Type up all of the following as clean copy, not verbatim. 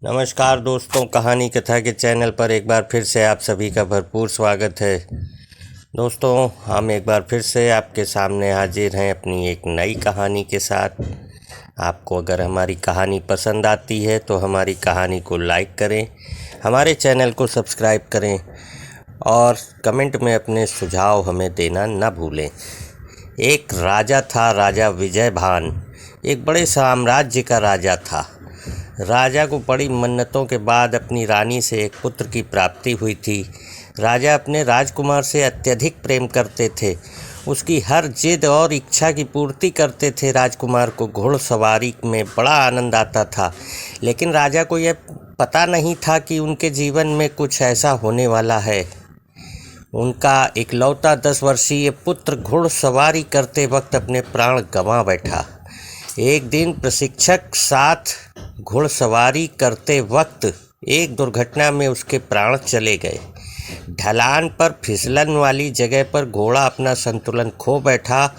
नमस्कार दोस्तों, कहानी कथा के चैनल पर एक बार फिर से आप सभी का भरपूर स्वागत है। दोस्तों, हम एक बार फिर से आपके सामने हाजिर हैं अपनी एक नई कहानी के साथ। आपको अगर हमारी कहानी पसंद आती है तो हमारी कहानी को लाइक करें, हमारे चैनल को सब्सक्राइब करें और कमेंट में अपने सुझाव हमें देना न भूलें। एक राजा था, राजा विजयभान। एक बड़े साम्राज्य का राजा था। राजा को बड़ी मन्नतों के बाद अपनी रानी से एक पुत्र की प्राप्ति हुई थी। राजा अपने राजकुमार से अत्यधिक प्रेम करते थे, उसकी हर जिद और इच्छा की पूर्ति करते थे। राजकुमार को घुड़सवारी में बड़ा आनंद आता था, लेकिन राजा को यह पता नहीं था कि उनके जीवन में कुछ ऐसा होने वाला है। उनका इकलौता 10 वर्षीय पुत्र घुड़सवारी करते वक्त अपने प्राण गंवा बैठा। एक दिन प्रशिक्षक साथ घुड़सवारी करते वक्त एक दुर्घटना में उसके प्राण चले गए। ढलान पर फिसलन वाली जगह पर घोड़ा अपना संतुलन खो बैठा।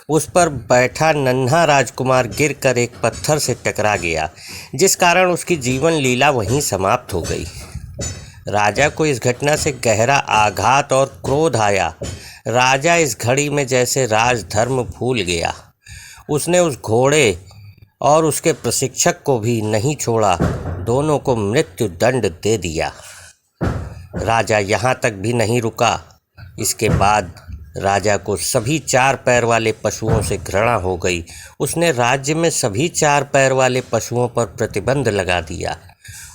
उस पर बैठा नन्हा राजकुमार गिरकर एक पत्थर से टकरा गया, जिस कारण उसकी जीवन लीला वहीं समाप्त हो गई। राजा को इस घटना से गहरा आघात और क्रोध आया। राजा इस घड़ी में जैसे राजधर्म भूल गया। उसने उस घोड़े और उसके प्रशिक्षक को भी नहीं छोड़ा, दोनों को मृत्यु दंड दे दिया। राजा यहाँ तक भी नहीं रुका। इसके बाद राजा को सभी 4 पैर वाले पशुओं से घृणा हो गई। उसने राज्य में सभी 4 पैर वाले पशुओं पर प्रतिबंध लगा दिया।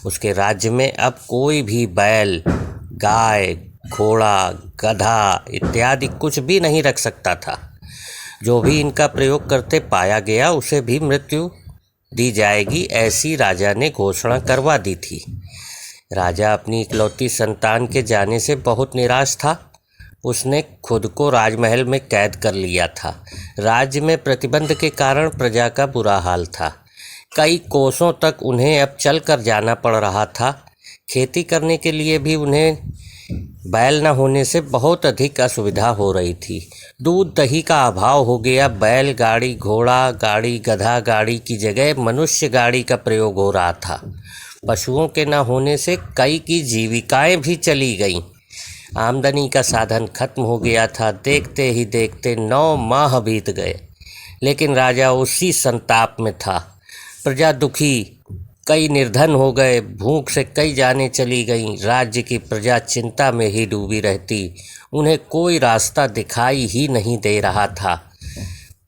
उसके राज्य में अब कोई भी बैल, गाय, घोड़ा, गधा इत्यादि कुछ भी नहीं रख सकता था। जो भी इनका प्रयोग करते पाया गया उसे भी मृत्यु दी जाएगी, ऐसी राजा ने घोषणा करवा दी थी। राजा अपनी इकलौती संतान के जाने से बहुत निराश था। उसने खुद को राजमहल में कैद कर लिया था। राज्य में प्रतिबंध के कारण प्रजा का बुरा हाल था। कई कोसों तक उन्हें अब चल कर जाना पड़ रहा था। खेती करने के लिए भी उन्हें बैल न होने से बहुत अधिक असुविधा हो रही थी। दूध दही का अभाव हो गया। बैल गाड़ी, घोड़ा गाड़ी, गधा गाड़ी की जगह मनुष्य गाड़ी का प्रयोग हो रहा था। पशुओं के न होने से कई की जीविकाएं भी चली गईं। आमदनी का साधन खत्म हो गया था। देखते ही देखते 9 माह बीत गए, लेकिन राजा उसी संताप में था। प्रजा दुखी, कई निर्धन हो गए, भूख से कई जानें चली गईं। राज्य की प्रजा चिंता में ही डूबी रहती, उन्हें कोई रास्ता दिखाई ही नहीं दे रहा था।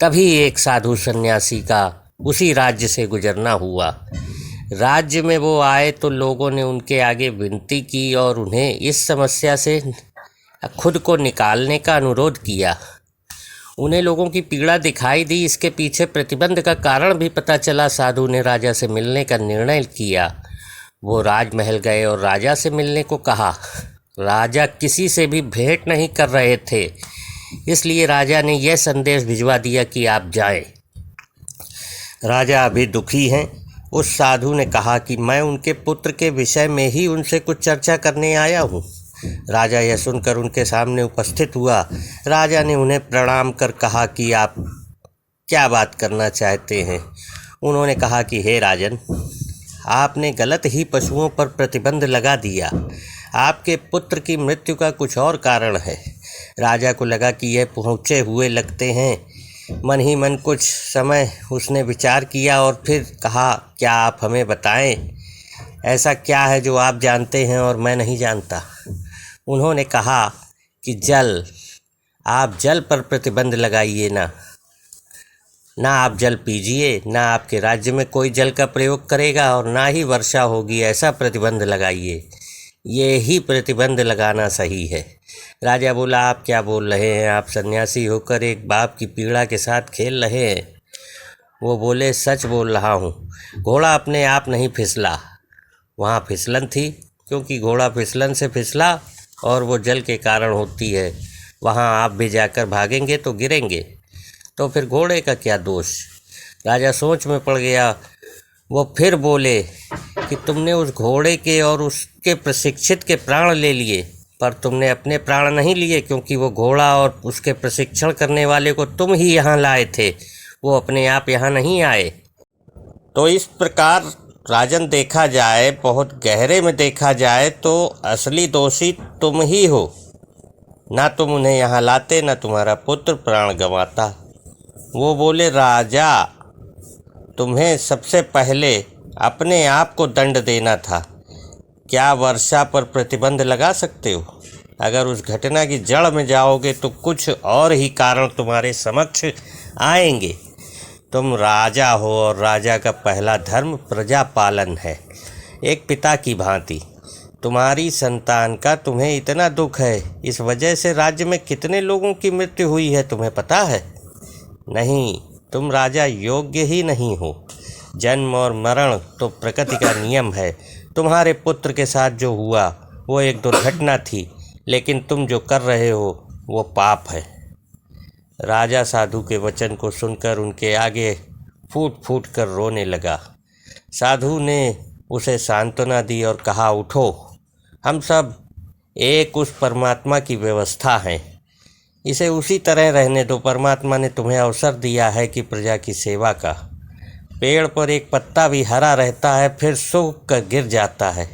तभी एक साधु सन्यासी का उसी राज्य से गुजरना हुआ। राज्य में वो आए तो लोगों ने उनके आगे विनती की और उन्हें इस समस्या से खुद को निकालने का अनुरोध किया। उन्हें लोगों की पीड़ा दिखाई दी, इसके पीछे प्रतिबंध का कारण भी पता चला। साधु ने राजा से मिलने का निर्णय किया। वो राजमहल गए और राजा से मिलने को कहा। राजा किसी से भी भेंट नहीं कर रहे थे, इसलिए राजा ने यह संदेश भिजवा दिया कि आप जाएं। राजा अभी दुखी हैं। उस साधु ने कहा कि मैं उनके पुत्र के विषय में ही उनसे कुछ चर्चा करने आया हूँ। राजा यह सुनकर उनके सामने उपस्थित हुआ। राजा ने उन्हें प्रणाम कर कहा कि आप क्या बात करना चाहते हैं। उन्होंने कहा कि हे राजन, आपने गलत ही पशुओं पर प्रतिबंध लगा दिया। आपके पुत्र की मृत्यु का कुछ और कारण है। राजा को लगा कि यह पहुँचे हुए लगते हैं। मन ही मन कुछ समय उसने विचार किया और फिर कहा, क्या आप हमें बताएं, ऐसा क्या है जो आप जानते हैं और मैं नहीं जानता। उन्होंने कहा कि जल, आप जल पर प्रतिबंध लगाइए। ना आप जल पीजिए, ना आपके राज्य में कोई जल का प्रयोग करेगा और ना ही वर्षा होगी, ऐसा प्रतिबंध लगाइए। ये ही प्रतिबंध लगाना सही है। राजा बोला, आप क्या बोल रहे हैं? आप सन्यासी होकर एक बाप की पीड़ा के साथ खेल रहे हैं। वो बोले, सच बोल रहा हूँ। घोड़ा अपने आप नहीं फिसला, वहाँ फिसलन थी, क्योंकि घोड़ा फिसलन से फिसला और वो जल के कारण होती है। वहाँ आप भी जाकर भागेंगे तो गिरेंगे, तो फिर घोड़े का क्या दोष। राजा सोच में पड़ गया। वो फिर बोले कि तुमने उस घोड़े के और उसके प्रशिक्षित के प्राण ले लिए, पर तुमने अपने प्राण नहीं लिए, क्योंकि वो घोड़ा और उसके प्रशिक्षण करने वाले को तुम ही यहाँ लाए थे, वो अपने आप यहाँ नहीं आए। तो इस प्रकार राजन देखा जाए, बहुत गहरे में देखा जाए तो असली दोषी तुम ही हो। ना तुम उन्हें यहाँ लाते, ना तुम्हारा पुत्र प्राण गंवाता। वो बोले, राजा तुम्हें सबसे पहले अपने आप को दंड देना था। क्या वर्षा पर प्रतिबंध लगा सकते हो? अगर उस घटना की जड़ में जाओगे तो कुछ और ही कारण तुम्हारे समक्ष आएंगे। तुम राजा हो और राजा का पहला धर्म प्रजा पालन है। एक पिता की भांति तुम्हारी संतान का तुम्हें इतना दुख है, इस वजह से राज्य में कितने लोगों की मृत्यु हुई है तुम्हें पता है? नहीं, तुम राजा योग्य ही नहीं हो। जन्म और मरण तो प्रकृति का नियम है। तुम्हारे पुत्र के साथ जो हुआ वो एक दुर्घटना थी, लेकिन तुम जो कर रहे हो वो पाप है। राजा साधु के वचन को सुनकर उनके आगे फूट फूट कर रोने लगा। साधु ने उसे सांत्वना दी और कहा, उठो, हम सब एक उस परमात्मा की व्यवस्था हैं। इसे उसी तरह रहने दो। परमात्मा ने तुम्हें अवसर दिया है कि प्रजा की सेवा का। पेड़ पर एक पत्ता भी हरा रहता है, फिर सूख कर गिर जाता है।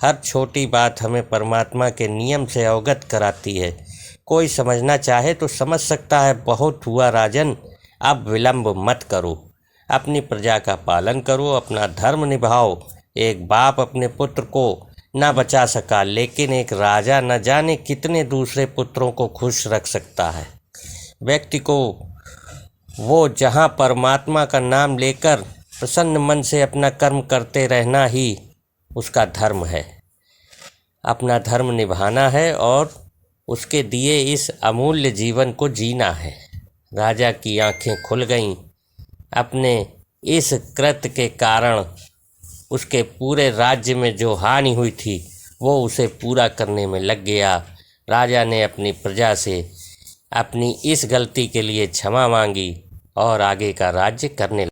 हर छोटी बात हमें परमात्मा के नियम से अवगत कराती है। कोई समझना चाहे तो समझ सकता है। बहुत हुआ राजन, अब विलंब मत करो। अपनी प्रजा का पालन करो, अपना धर्म निभाओ। एक बाप अपने पुत्र को ना बचा सका, लेकिन एक राजा न जाने कितने दूसरे पुत्रों को खुश रख सकता है। व्यक्ति को वो जहाँ परमात्मा का नाम लेकर प्रसन्न मन से अपना कर्म करते रहना ही उसका धर्म है। अपना धर्म निभाना है और उसके दिए इस अमूल्य जीवन को जीना है। राजा की आंखें खुल गईं। अपने इस कृत्य के कारण उसके पूरे राज्य में जो हानि हुई थी वो उसे पूरा करने में लग गया। राजा ने अपनी प्रजा से अपनी इस गलती के लिए क्षमा मांगी और आगे का राज्य करने